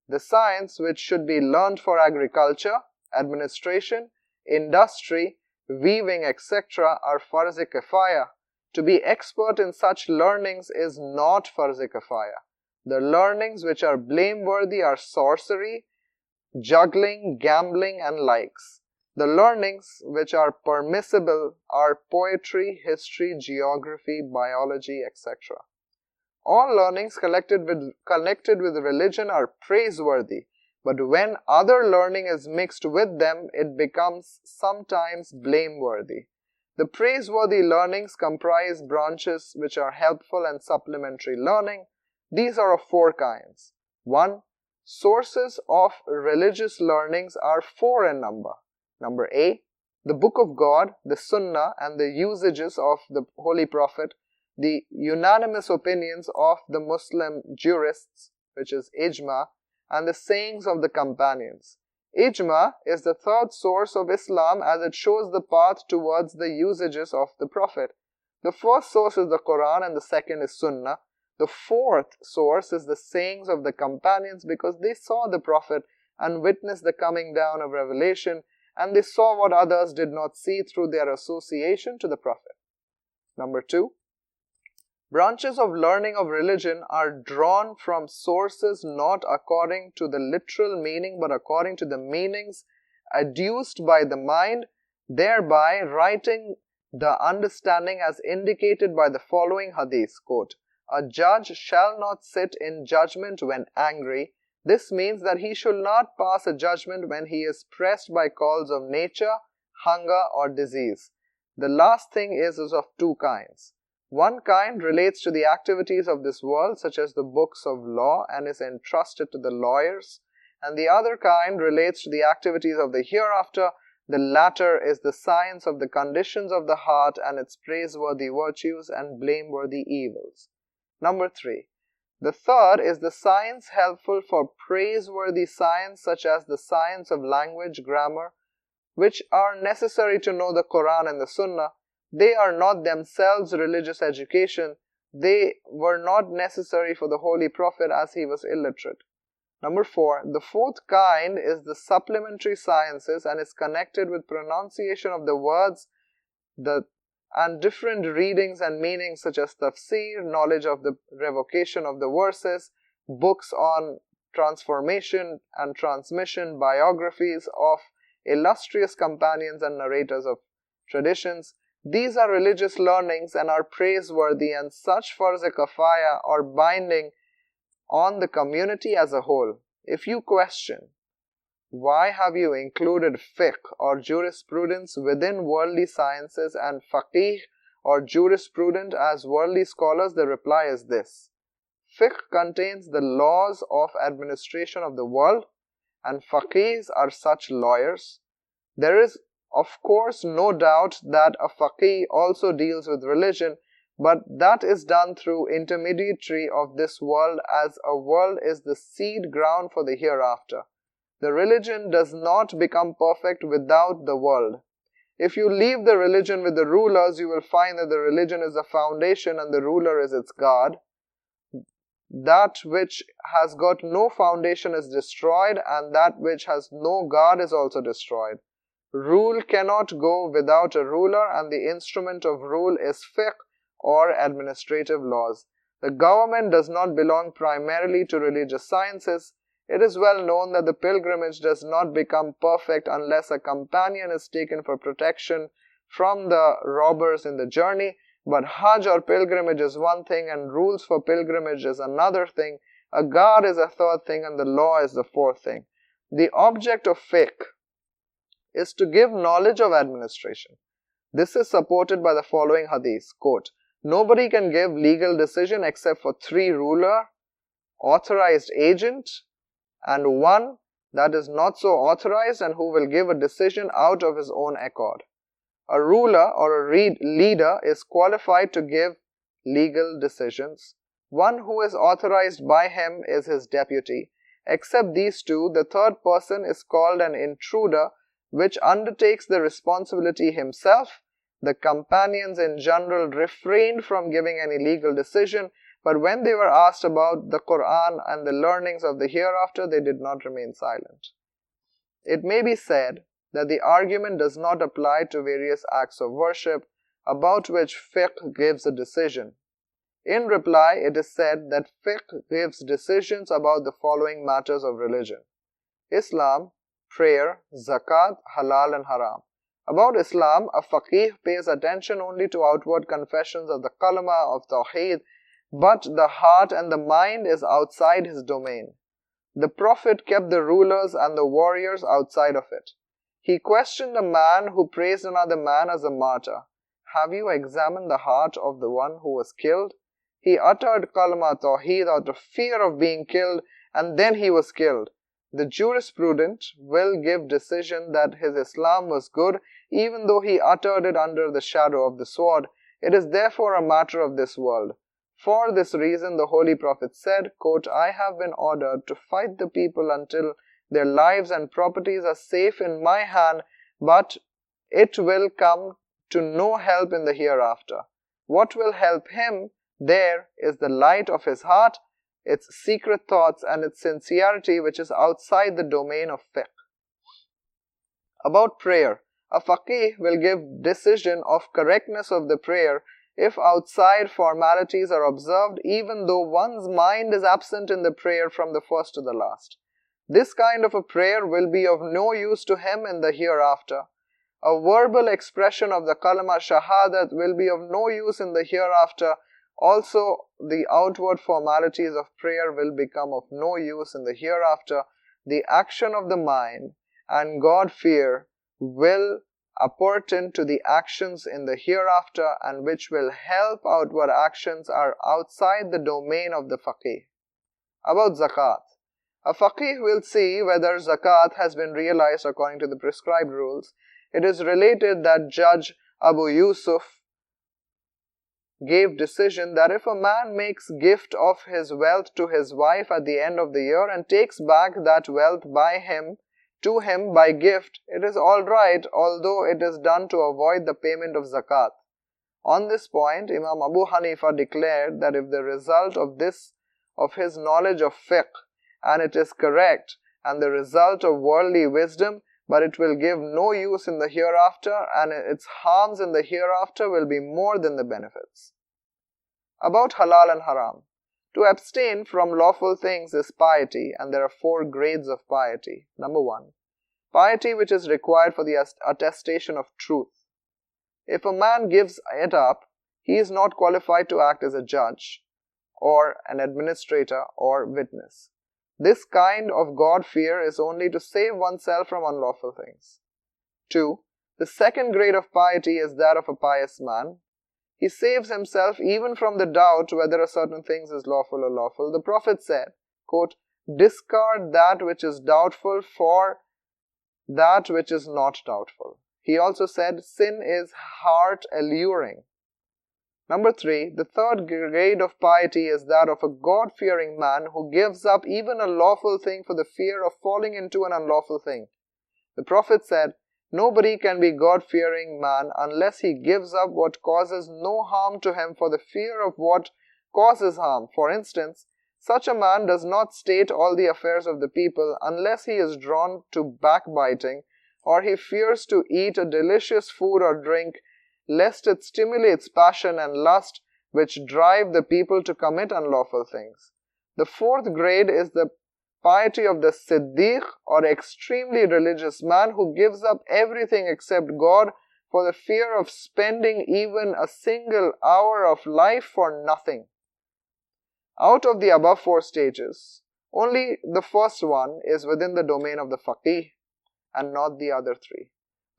The science which should be learned for agriculture, administration, industry, weaving, etc. are farz-e-kifaya. To be expert in such learnings is not farz-e-kifaya. The learnings which are blameworthy are sorcery, juggling, gambling, and likes. The learnings which are permissible are poetry, history, geography, biology, etc. All learnings connected with religion are praiseworthy, but when other learning is mixed with them, it becomes sometimes blameworthy. The praiseworthy learnings comprise branches which are helpful and supplementary learning. These are of four kinds. 1. Sources of religious learnings are four in number. Number A, the Book of God, the Sunnah, and the usages of the Holy Prophet, the unanimous opinions of the Muslim jurists, which is IJMA, and the sayings of the companions. IJMA is the third source of Islam as it shows the path towards the usages of the Prophet. The first source is the Quran and the second is Sunnah. The fourth source is the sayings of the companions because they saw the Prophet and witnessed the coming down of revelation, and they saw what others did not see through their association to the Prophet. Number 2. Branches of learning of religion are drawn from sources not according to the literal meaning but according to the meanings adduced by the mind, thereby writing the understanding as indicated by the following hadith, quote, "A judge shall not sit in judgment when angry. This means that he should not pass a judgment when he is pressed by calls of nature, hunger, or disease." The last thing is of two kinds. One kind relates to the activities of this world, such as the books of law, and is entrusted to the lawyers, and the other kind relates to the activities of the hereafter. The latter is the science of the conditions of the heart and its praiseworthy virtues and blameworthy evils. Number 3. The third is the science helpful for praiseworthy science, such as the science of language, grammar, which are necessary to know the Quran and the Sunnah. They are not themselves religious education. They were not necessary for the Holy Prophet as he was illiterate. Number 4. The fourth kind is the supplementary sciences and is connected with pronunciation of the words and different readings and meanings such as tafsir, knowledge of the revocation of the verses, books on transformation and transmission, biographies of illustrious companions and narrators of traditions. These are religious learnings and are praiseworthy, and such farz-e-kifaya or binding on the community as a whole. If you question, why have you included fiqh or jurisprudence within worldly sciences and faqih or jurisprudent as worldly scholars, the reply is this. Fiqh contains the laws of administration of the world, and faqihs are such lawyers. There is, of course, no doubt that a faqih also deals with religion, but that is done through intermediary of this world, as a world is the seed ground for the hereafter. The religion does not become perfect without the world. If you leave the religion with the rulers, you will find that the religion is the foundation and the ruler is its god. That which has got no foundation is destroyed, and that which has no god is also destroyed. Rule cannot go without a ruler, and the instrument of rule is fiqh or administrative laws. The government does not belong primarily to religious sciences. It is well known that the pilgrimage does not become perfect unless a companion is taken for protection from the robbers in the journey. But Hajj or pilgrimage is one thing, and rules for pilgrimage is another thing. A guard is a third thing, and the law is the fourth thing. The object of fiqh is to give knowledge of administration. This is supported by the following hadith, quote, Nobody can give legal decision except for 3 ruler, authorized agent, and 1 that is not so authorized and who will give a decision out of his own accord. A ruler or a leader is qualified to give legal decisions. One who is authorized by him is his deputy. Except these 2, the third person is called an intruder, which undertakes the responsibility himself. The companions in general refrained from giving any legal decision, but when they were asked about the Quran and the learnings of the hereafter, they did not remain silent. It may be said that the argument does not apply to various acts of worship about which fiqh gives a decision. In reply, it is said that fiqh gives decisions about the following matters of religion: Islam, prayer, zakat, halal and haram. About Islam, a faqih pays attention only to outward confessions of the kalima of tawheed, but the heart and the mind is outside his domain. The Prophet kept the rulers and the warriors outside of it. He questioned a man who praised another man as a martyr. Have you examined the heart of the one who was killed? He uttered kalima tawheed out of fear of being killed, and then he was killed. The jurisprudent will give decision that his Islam was good, even though he uttered it under the shadow of the sword. It is therefore a matter of this world. For this reason the Holy Prophet said, quote, I have been ordered to fight the people until their lives and properties are safe in my hand, but it will come to no help in the hereafter. What will help him there is the light of his heart, its secret thoughts and its sincerity, which is outside the domain of fiqh. About prayer, a faqih will give decision of correctness of the prayer if outside formalities are observed, even though one's mind is absent in the prayer from the first to the last. This kind of a prayer will be of no use to him in the hereafter. A verbal expression of the kalima shahadat will be of no use in the hereafter. Also, the outward formalities of prayer will become of no use in the hereafter. The action of the mind and God-fear will appertain to the actions in the hereafter, and which will help outward actions are outside the domain of the faqih. About zakat. A faqih will see whether zakat has been realized according to the prescribed rules. It is related that Judge Abu Yusuf gave decision that if a man makes gift of his wealth to his wife at the end of the year and takes back that wealth to him by gift, it is all right, although it is done to avoid the payment of zakat. On this point, Imam Abu Hanifa declared that if the result of his knowledge of fiqh, and it is correct, and the result of worldly wisdom, but it will give no use in the hereafter, and its harms in the hereafter will be more than the benefits. About halal and haram. To abstain from lawful things is piety, and there are 4 grades of piety. Number 1. Piety which is required for the attestation of truth. If a man gives it up, he is not qualified to act as a judge, or an administrator, or witness. This kind of God-fear is only to save oneself from unlawful things. 2. The second grade of piety is that of a pious man. He saves himself even from the doubt whether a certain thing is lawful or lawful. The Prophet said, quote, discard that which is doubtful for that which is not doubtful. He also said, sin is heart alluring. Number 3, the third grade of piety is that of a God-fearing man who gives up even a lawful thing for the fear of falling into an unlawful thing. The Prophet said, nobody can be God-fearing man unless he gives up what causes no harm to him for the fear of what causes harm. For instance, such a man does not state all the affairs of the people unless he is drawn to backbiting, or he fears to eat a delicious food or drink, lest it stimulates passion and lust, which drive the people to commit unlawful things. The fourth grade is the piety of the Siddiq, or extremely religious man who gives up everything except God for the fear of spending even a single hour of life for nothing. Out of the above 4 stages, only the first one is within the domain of the faqih and not the other 3.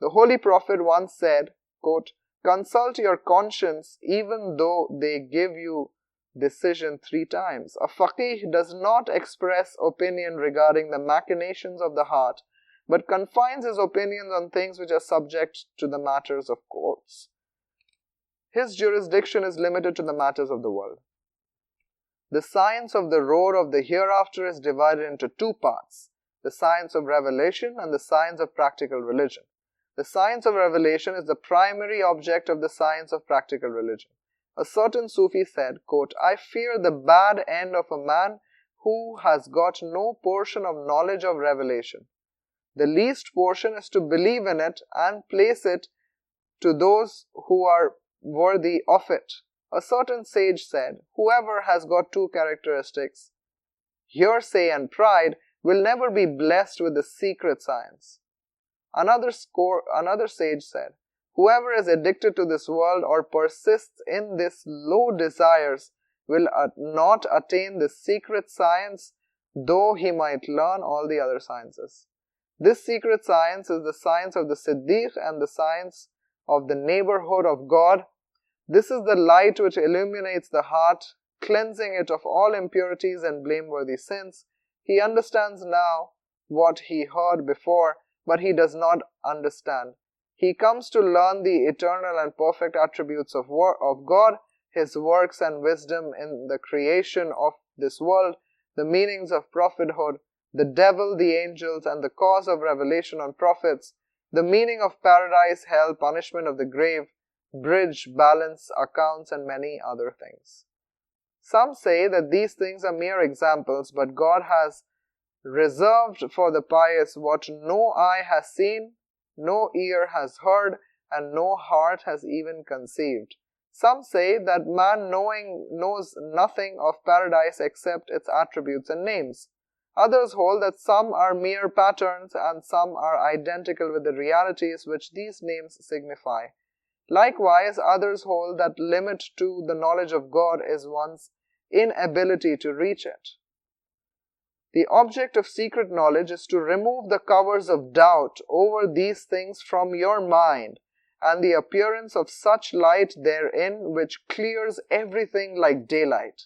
The Holy Prophet once said, quote, Consult your conscience even though they give you decision 3 times. A faqih does not express opinion regarding the machinations of the heart, but confines his opinions on things which are subject to the matters of courts. His jurisdiction is limited to the matters of the world. The science of the road of the hereafter is divided into 2 parts, the science of revelation and the science of practical religion. The science of revelation is the primary object of the science of practical religion. A certain Sufi said, quote, "I fear the bad end of a man who has got no portion of knowledge of revelation. The least portion is to believe in it and place it to those who are worthy of it." A certain sage said, "Whoever has got 2 characteristics, hearsay and pride, will never be blessed with the secret science." Another sage said, "Whoever is addicted to this world or persists in this low desires will not attain the secret science, though he might learn all the other sciences." This secret science is the science of the Siddiq and the science of the neighborhood of God. This is the light which illuminates the heart, cleansing it of all impurities and blameworthy sins. He understands now what he heard before, but he does not understand. He comes to learn the eternal and perfect attributes of God, His works and wisdom in the creation of this world, the meanings of prophethood, the devil, the angels, and the cause of revelation on prophets, the meaning of paradise, hell, punishment of the grave, bridge, balance, accounts, and many other things. Some say that these things are mere examples, but God has reserved for the pious what no eye has seen, no ear has heard, and no heart has even conceived. Some say that man knows nothing of paradise except its attributes and names. Others hold that some are mere patterns and some are identical with the realities which these names signify. Likewise, others hold that limit to the knowledge of God is one's inability to reach it. The object of secret knowledge is to remove the covers of doubt over these things from your mind, and the appearance of such light therein which clears everything like daylight.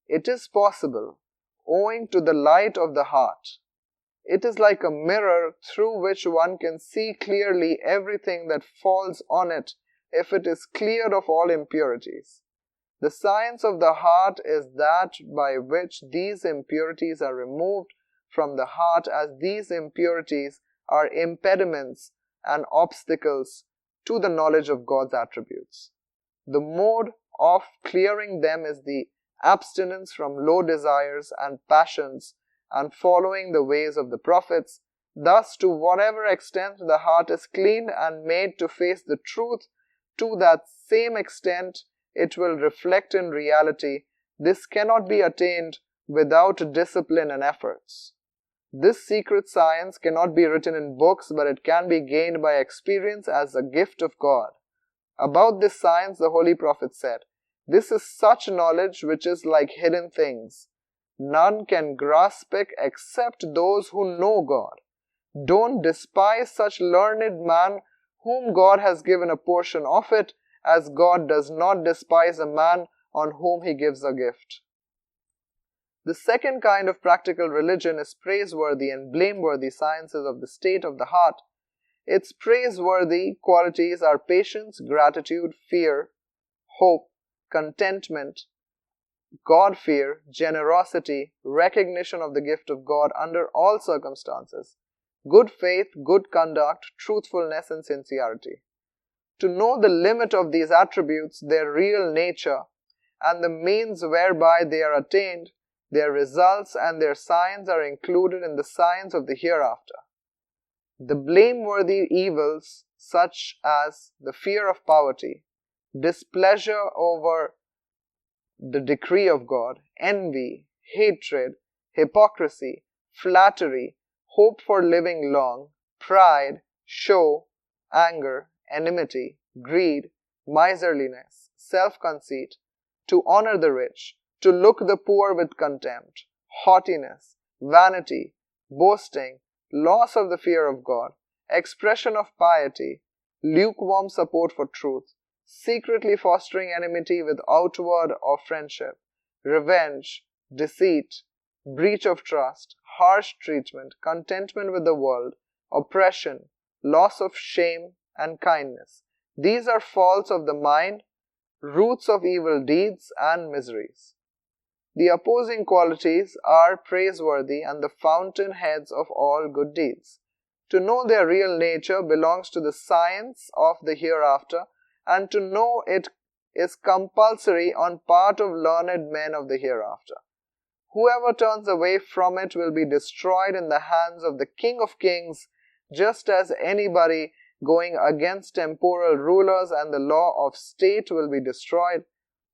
It is possible, owing to the light of the heart. It is like a mirror through which one can see clearly everything that falls on it if it is cleared of all impurities. The science of the heart is that by which these impurities are removed from the heart, as these impurities are impediments and obstacles to the knowledge of God's attributes. The mode of clearing them is the abstinence from low desires and passions and following the ways of the prophets. Thus, to whatever extent the heart is cleaned and made to face the truth, to that same extent it will reflect in reality. This cannot be attained without discipline and efforts. This secret science cannot be written in books, but it can be gained by experience as a gift of God. About this science, the Holy Prophet said, "This is such knowledge which is like hidden things. None can grasp it except those who know God. Don't despise such learned man whom God has given a portion of it, as God does not despise a man on whom He gives a gift." The second kind of practical religion is praiseworthy and blameworthy sciences of the state of the heart. Its praiseworthy qualities are patience, gratitude, fear, hope, contentment, God-fear, generosity, recognition of the gift of God under all circumstances, good faith, good conduct, truthfulness, and sincerity. To know the limit of these attributes, their real nature, and the means whereby they are attained, their results and their signs are included in the science of the hereafter. The blameworthy evils, such as the fear of poverty, displeasure over the decree of God, envy, hatred, hypocrisy, flattery, hope for living long, pride, show, anger, enmity, greed, miserliness, self-conceit, to honor the rich, to look the poor with contempt, haughtiness, vanity, boasting, loss of the fear of God, expression of piety, lukewarm support for truth, secretly fostering enmity with outward of friendship, revenge, deceit, breach of trust, harsh treatment, contentment with the world, oppression, loss of shame and kindness. These are faults of the mind, roots of evil deeds and miseries. The opposing qualities are praiseworthy and the fountain heads of all good deeds. To know their real nature belongs to the science of the hereafter, and to know it is compulsory on part of learned men of the hereafter. Whoever turns away from it will be destroyed in the hands of the King of Kings, just as anybody going against temporal rulers and the law of state will be destroyed.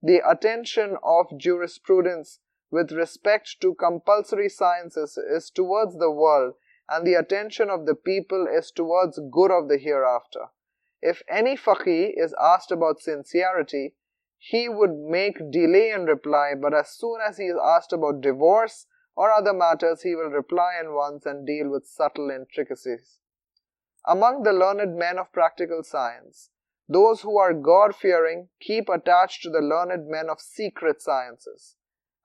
The attention of jurisprudence with respect to compulsory sciences is towards the world, and the attention of the people is towards good of the hereafter. If any faqih is asked about sincerity, he would make delay in reply, but as soon as he is asked about divorce or other matters, he will reply at once and deal with subtle intricacies. Among the learned men of practical science, those who are God-fearing keep attached to the learned men of secret sciences.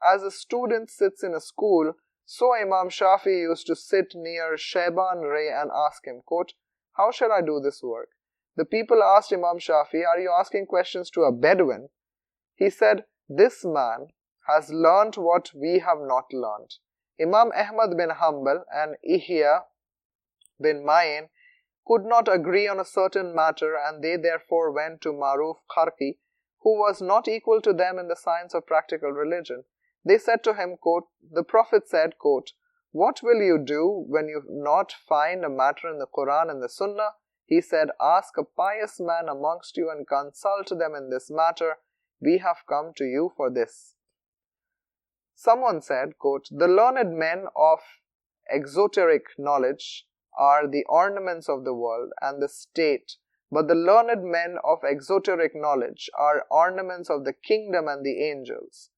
As a student sits in a school, so Imam Shafi used to sit near Shayban Ray and ask him, quote, "How shall I do this work?" The people asked Imam Shafi, "Are you asking questions to a Bedouin?" He said, "This man has learnt what we have not learnt." Imam Ahmad bin Hanbal and IHYA bin Ma'in could not agree on a certain matter, and they therefore went to Maruf Kharki, who was not equal to them in the science of practical religion. They said to him, quote, "The Prophet said, quote, 'What will you do when you not find a matter in the Quran and the Sunnah?' He said, 'Ask a pious man amongst you and consult them in this matter. We have come to you for this.'" Someone said, quote, "The learned men of exoteric knowledge are the ornaments of the world and the state, but the learned men of exoteric knowledge are ornaments of the kingdom and the angels."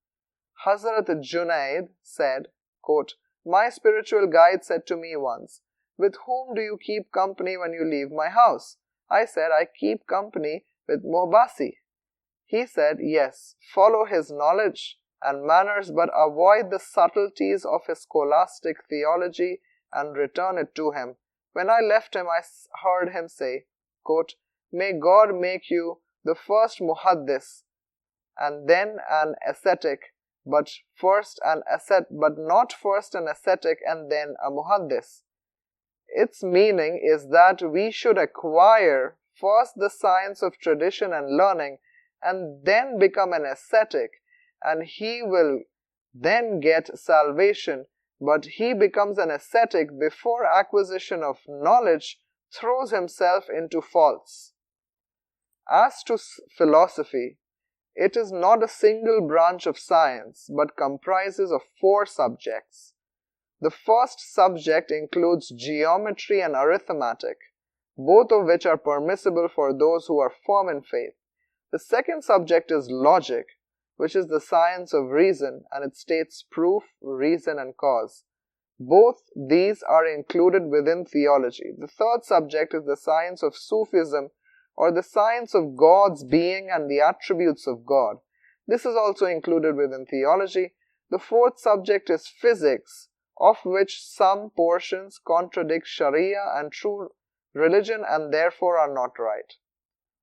Hazrat Junaid said, quote, "My spiritual guide said to me once, 'With whom do you keep company when you leave my house?' I said, 'I keep company with Mohbasi.' He said, 'Yes, follow his knowledge and manners, but avoid the subtleties of his scholastic theology and return it to him.' When I left him, I heard him say, quote, 'May God make you the first muhaddis and then an ascetic, but not first an ascetic and then a muhaddis.' Its meaning is that we should acquire first the science of tradition and learning and then become an ascetic, and he will then get salvation. But he becomes an ascetic before acquisition of knowledge throws himself into faults. As to philosophy, it is not a single branch of science, but comprises of 4 subjects. The first subject includes geometry and arithmetic, both of which are permissible for those who are firm in faith. The second subject is logic, which is the science of reason, and it states proof, reason, and cause. Both these are included within theology. The third subject is the science of Sufism, or the science of God's being and the attributes of God. This is also included within theology. The fourth subject is physics, of which some portions contradict Sharia and true religion and therefore are not right.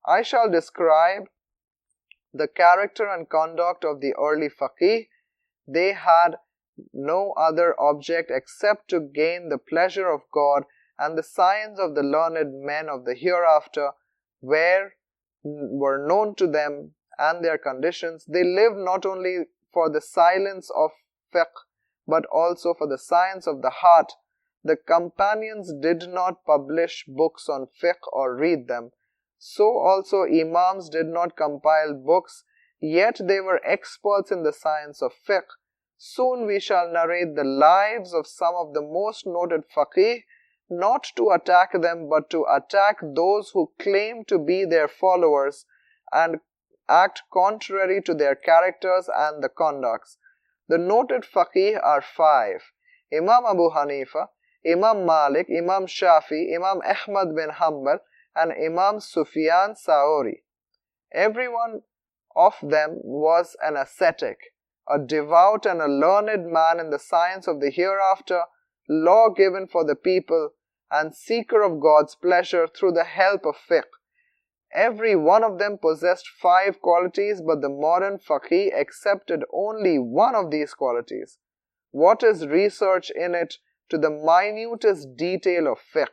I shall describe the character and conduct of the early faqih. They had no other object except to gain the pleasure of God, and the signs of the learned men of the hereafter were known to them and their conditions. They lived not only for the silence of fiqh, but also for the science of the heart. The companions did not publish books on fiqh or read them. So also imams did not compile books, yet they were experts in the science of fiqh. Soon we shall narrate the lives of some of the most noted faqih, not to attack them, but to attack those who claim to be their followers and act contrary to their characters and the conducts. The noted faqih are 5: Imam Abu Hanifa, Imam Malik, Imam Shafi, Imam Ahmad bin Hanbal, and Imam Sufyan Sauri. Every one of them was an ascetic, a devout and a learned man in the science of the hereafter, law given for the people, and seeker of God's pleasure through the help of fiqh. Every one of them possessed 5 qualities, but the modern faqih accepted only one of these qualities. What is research in it to the minutest detail of fiqh?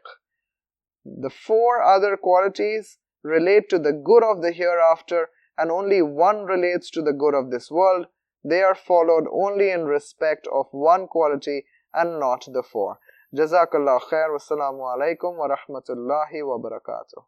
The 4 other qualities relate to the good of the hereafter, and only one relates to the good of this world. They are followed only in respect of one quality and not the 4. Jazakallah khair. Wassalamu alaikum wa rahmatullahi wa barakatuh.